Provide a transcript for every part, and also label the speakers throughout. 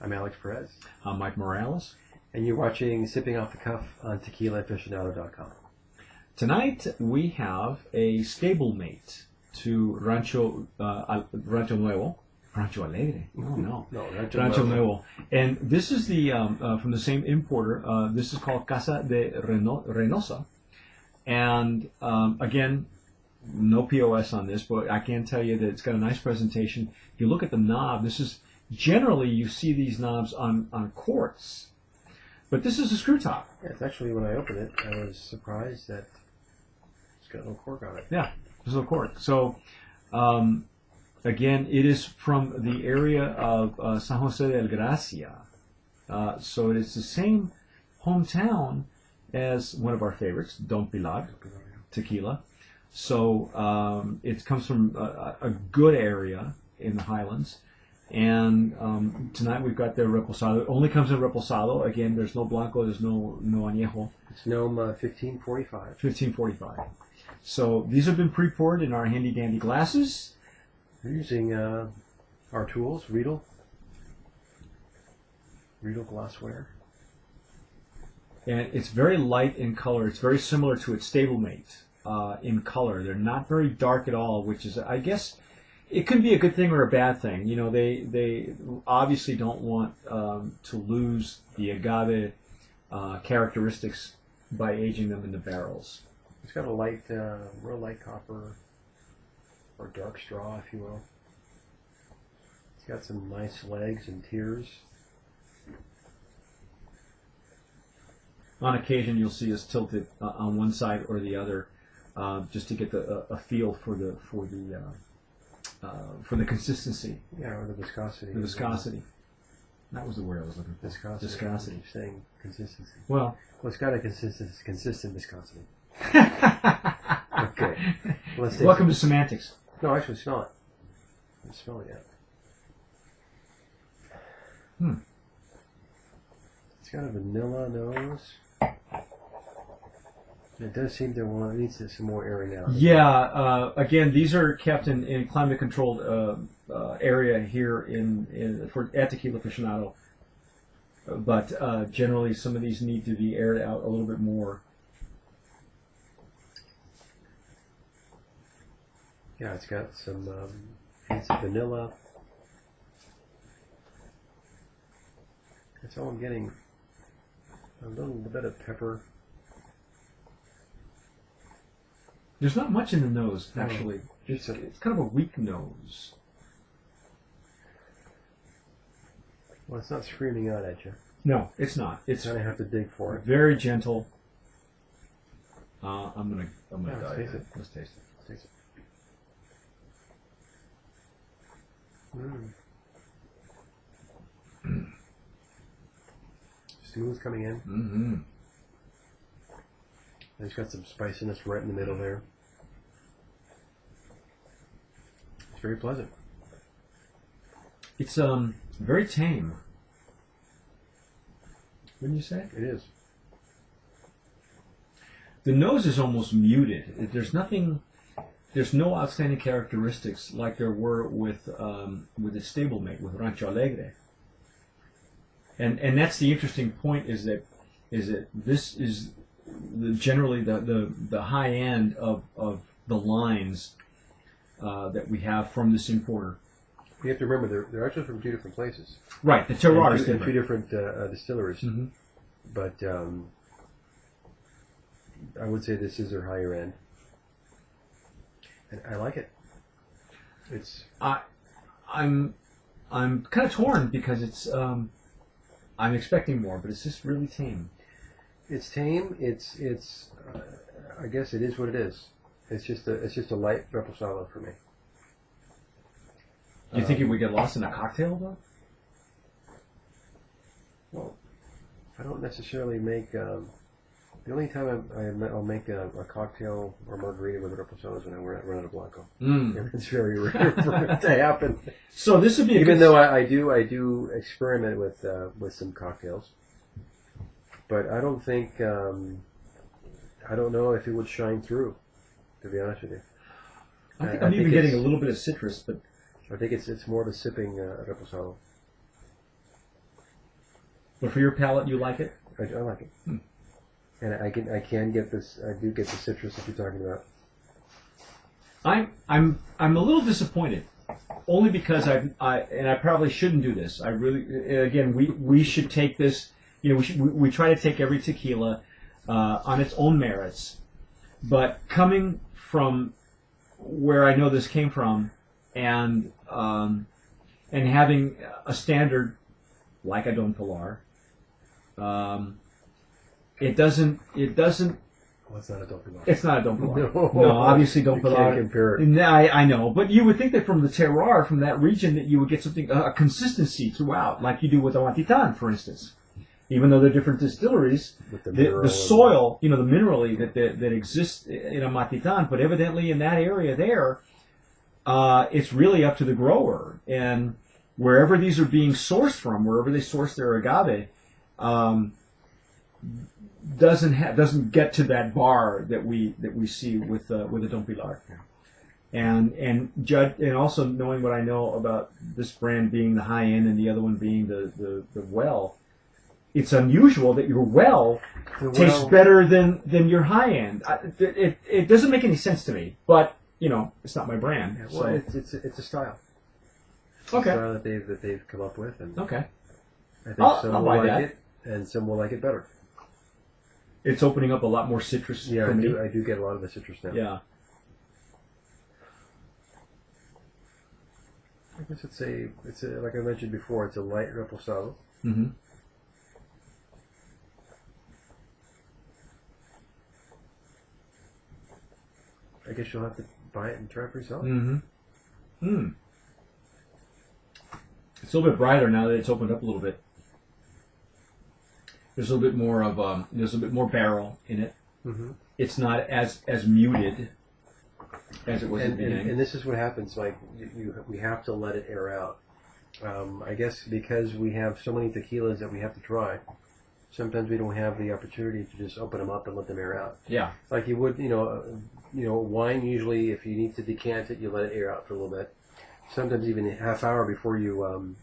Speaker 1: I'm Alex Perez.
Speaker 2: I'm Mike Morales.
Speaker 1: And you're watching Sipping Off the Cuff on TequilaAficionado.com.
Speaker 2: Tonight we have a stablemate to Rancho Nuevo. Rancho Alegre. Oh, no.
Speaker 1: No,
Speaker 2: Rancho Nuevo. And this is the from the same importer. This is called Casa de Reynoso. And again, no POS on this, but I can tell you that it's got a nice presentation. If you look at the knob, this is generally you see these knobs on quartz, but this is a screw top.
Speaker 1: Yeah, it's actually, when I opened it, I was surprised that it's got no cork on it.
Speaker 2: Yeah, there's no cork. So again, it is from the area of San Jose del Gracia. So it's the same hometown as one of our favorites, Don Pilar, Tequila. So it comes from a good area in the Highlands. And tonight we've got their reposado. It only comes in reposado. Again, there's no blanco, there's no añejo.
Speaker 1: It's NOM 1545.
Speaker 2: 1545. So these have been pre-poured in our handy dandy glasses.
Speaker 1: We're using our tools, Riedel glassware.
Speaker 2: And it's very light in color. It's very similar to its stablemate in color. They're not very dark at all, which is, I guess, it could be a good thing or a bad thing. You know, they obviously don't want to lose the agave characteristics by aging them in the barrels.
Speaker 1: It's got a light, real light copper, or dark straw, if you will. It's got some nice legs and tiers.
Speaker 2: On occasion, you'll see us tilt it on one side or the other, just to get a feel for the consistency.
Speaker 1: Yeah, or the viscosity.
Speaker 2: The viscosity. That was the word I was looking for.
Speaker 1: Viscosity. You're saying consistency.
Speaker 2: Well,
Speaker 1: it's got a consistent viscosity. Okay.
Speaker 2: Welcome to semantics.
Speaker 1: No, actually, smell it. I'm smelling it. It's got a vanilla nose. It does seem to want needs some more airing out.
Speaker 2: Yeah. Again, these are kept in climate-controlled area here at Tequila Aficionado. But generally, some of these need to be aired out a little bit more.
Speaker 1: Yeah, it's got some hints of vanilla. That's all I'm getting. A little bit of pepper.
Speaker 2: There's not much in the nose, actually. It's kind of a weak nose.
Speaker 1: Well, it's not screaming out at you.
Speaker 2: No, it's not. It's
Speaker 1: kind of have to dig for it.
Speaker 2: Very gentle. I'm gonna
Speaker 1: let's taste it.
Speaker 2: Let's taste it.
Speaker 1: Let's taste it. Smooth coming in.
Speaker 2: Mm-hmm.
Speaker 1: It's got some spiciness right in the middle there. It's very pleasant.
Speaker 2: It's very tame. Wouldn't you say?
Speaker 1: It is.
Speaker 2: The nose is almost muted. There's nothing. There's no outstanding characteristics like there were with its stablemate with Rancho Alegre. And that's the interesting point is that this is generally the high end of the lines that we have from this importer.
Speaker 1: You have to remember they're actually from two different places.
Speaker 2: Right, the terroir is
Speaker 1: different.
Speaker 2: different.
Speaker 1: Two different distilleries.
Speaker 2: Mm-hmm.
Speaker 1: But I would say this is their higher end. And I like it. It's
Speaker 2: I'm kind of torn because it's I'm expecting more, but it's just really tame.
Speaker 1: It's tame. It's I guess it is what it is. It's just a light reposado for me.
Speaker 2: Do you think it would get lost in a cocktail though?
Speaker 1: Well, I don't necessarily make. The only time I'll make a cocktail or margarita with reposado is when I run out of blanco. It's very rare for it to happen.
Speaker 2: So this would be
Speaker 1: even though I do experiment with some cocktails, but I don't think I don't know if it would shine through. To be honest with you,
Speaker 2: I think I'm even getting a little bit of citrus, but
Speaker 1: I think it's more of a sipping reposado.
Speaker 2: But for your palate, you like it?
Speaker 1: I like it. And I can get this. I do get the citrus that you're talking about.
Speaker 2: I'm a little disappointed, only because I probably shouldn't do this. I really, again, we should take this. We try to take every tequila on its own merits, but coming from where I know this came from, and having a standard like a Don Pilar, it doesn't.
Speaker 1: Well, it's not a Don Pilar.
Speaker 2: It's not a Don Pilar. No, obviously Don Pilar.
Speaker 1: You can't compare it.
Speaker 2: I know, but you would think that from the terroir, from that region, that you would get something, a consistency throughout, like you do with Amatitan, for instance. Even though they're different distilleries, the soil, the minerally that exists in Amatitan, but evidently in that area there, it's really up to the grower. And wherever these are being sourced from, wherever they source their agave, doesn't get to that bar that we see with the Don Pilar. And also knowing what I know about this brand being the high end and the other one being the well, it's unusual that your well tastes better than your high end. It doesn't make any sense to me, but it's not my brand.
Speaker 1: Yeah, well, so. It's a style. It's
Speaker 2: okay.
Speaker 1: A style that they've come up with, and
Speaker 2: okay.
Speaker 1: I think some will like it, and some will like it better.
Speaker 2: It's opening up a lot more citrus.
Speaker 1: Yeah,
Speaker 2: for me.
Speaker 1: I do get a lot of the citrus now.
Speaker 2: Yeah.
Speaker 1: I guess it's a like I mentioned before, it's a light reposado.
Speaker 2: Mm-hmm.
Speaker 1: I guess you'll have to buy it and try it for yourself.
Speaker 2: Mm-hmm. Mm. It's a little bit brighter now that it's opened up a little bit. There's a little bit more of there's a bit more barrel in it.
Speaker 1: Mm-hmm.
Speaker 2: It's not as muted as it was at the beginning.
Speaker 1: And this is what happens. Like we have to let it air out. I guess because we have so many tequilas that we have to try. Sometimes we don't have the opportunity to just open them up and let them air out.
Speaker 2: Yeah.
Speaker 1: Like you would, wine usually, if you need to decant it, you let it air out for a little bit. Sometimes even a half hour before you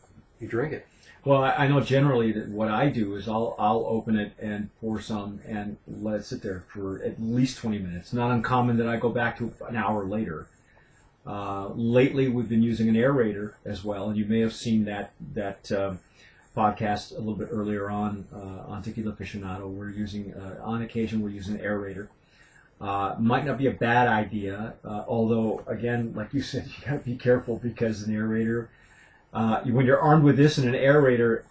Speaker 1: drink it.
Speaker 2: Well, I know generally that what I do is I'll open it and pour some and let it sit there for at least 20 minutes. Not uncommon that I go back to an hour later. Lately, we've been using an aerator as well, and you may have seen that podcast a little bit earlier on Tequila Aficionado. We're using, on occasion, we're using an aerator. Might not be a bad idea, although, again, like you said, you got to be careful because an aerator, when you're armed with this and an aerator,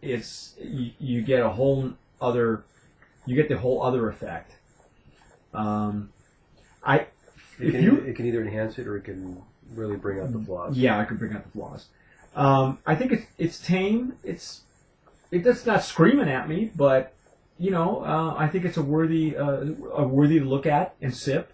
Speaker 2: you get the whole other effect. It
Speaker 1: can either enhance it or it can really bring out the flaws.
Speaker 2: Yeah, it could bring out the flaws. I think it's tame. It's not screaming at me, but I think it's a worthy to look at and sip.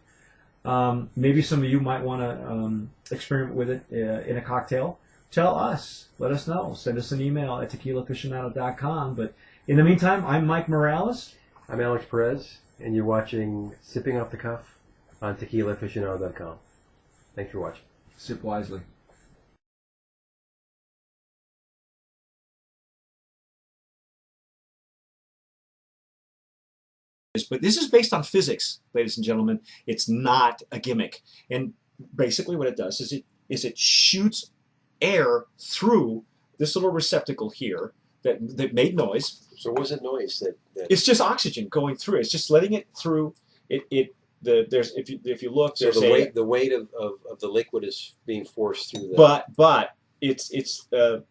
Speaker 2: Maybe some of you might want to experiment with it in a cocktail. Tell us. Let us know. Send us an email at tequilaaficionado.com. But in the meantime, I'm Mike Morales.
Speaker 1: I'm Alex Perez, and you're watching Sipping Off the Cuff on tequilaaficionado.com. Thanks for watching.
Speaker 2: Sip wisely. But this is based on physics, ladies and gentlemen. It's not a gimmick. And basically what it does is it shoots air through this little receptacle here that made noise.
Speaker 1: So what was that noise?
Speaker 2: It's just oxygen going through. It's just letting it through. There's if you look,
Speaker 1: so the weight of the liquid is being forced through
Speaker 2: the. But it's the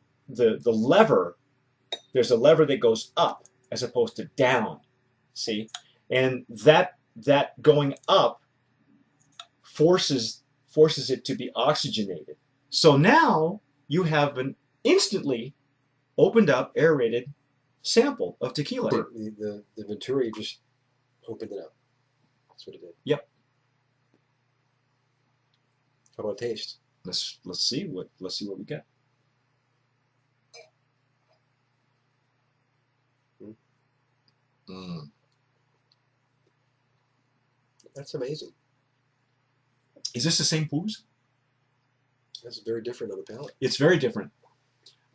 Speaker 2: lever. There's a lever that goes up as opposed to down. See, and that going up forces it to be oxygenated. So now you have an instantly opened up, aerated sample of tequila.
Speaker 1: The Venturi just opened it up. That's what it did.
Speaker 2: Yep.
Speaker 1: How about taste?
Speaker 2: Let's see what we get.
Speaker 1: Mm. That's amazing.
Speaker 2: Is this the same booze?
Speaker 1: That's very different on the palate.
Speaker 2: It's very different.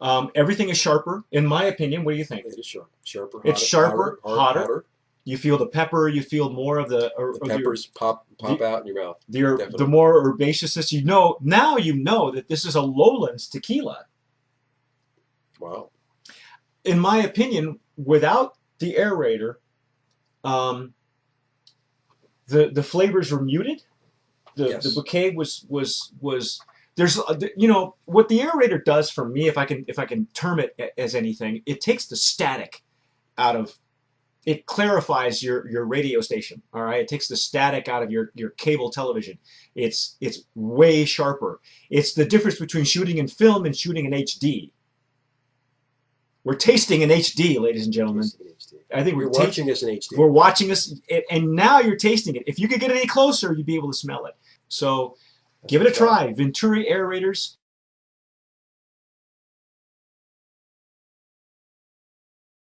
Speaker 2: Everything is sharper, in my opinion. What do you think?
Speaker 3: It is sharper.
Speaker 2: It's sharper, hotter. You feel the pepper. You feel more of the
Speaker 3: peppers pop out in your mouth.
Speaker 2: The more herbaceousness. Now you know that this is a lowlands tequila.
Speaker 3: Wow.
Speaker 2: In my opinion, without the aerator, the flavors were muted. The bouquet was there's what the aerator does for me, if I can term it as anything, it takes the static out of. It clarifies your radio station, all right? It takes the static out of your cable television. It's way sharper. It's the difference between shooting in film and shooting in HD. We're tasting in HD, ladies and gentlemen. I think we're
Speaker 3: watching us in HD.
Speaker 2: We're watching us, and now you're tasting it. If you could get any closer, you'd be able to smell it. So give it a try. Venturi aerators.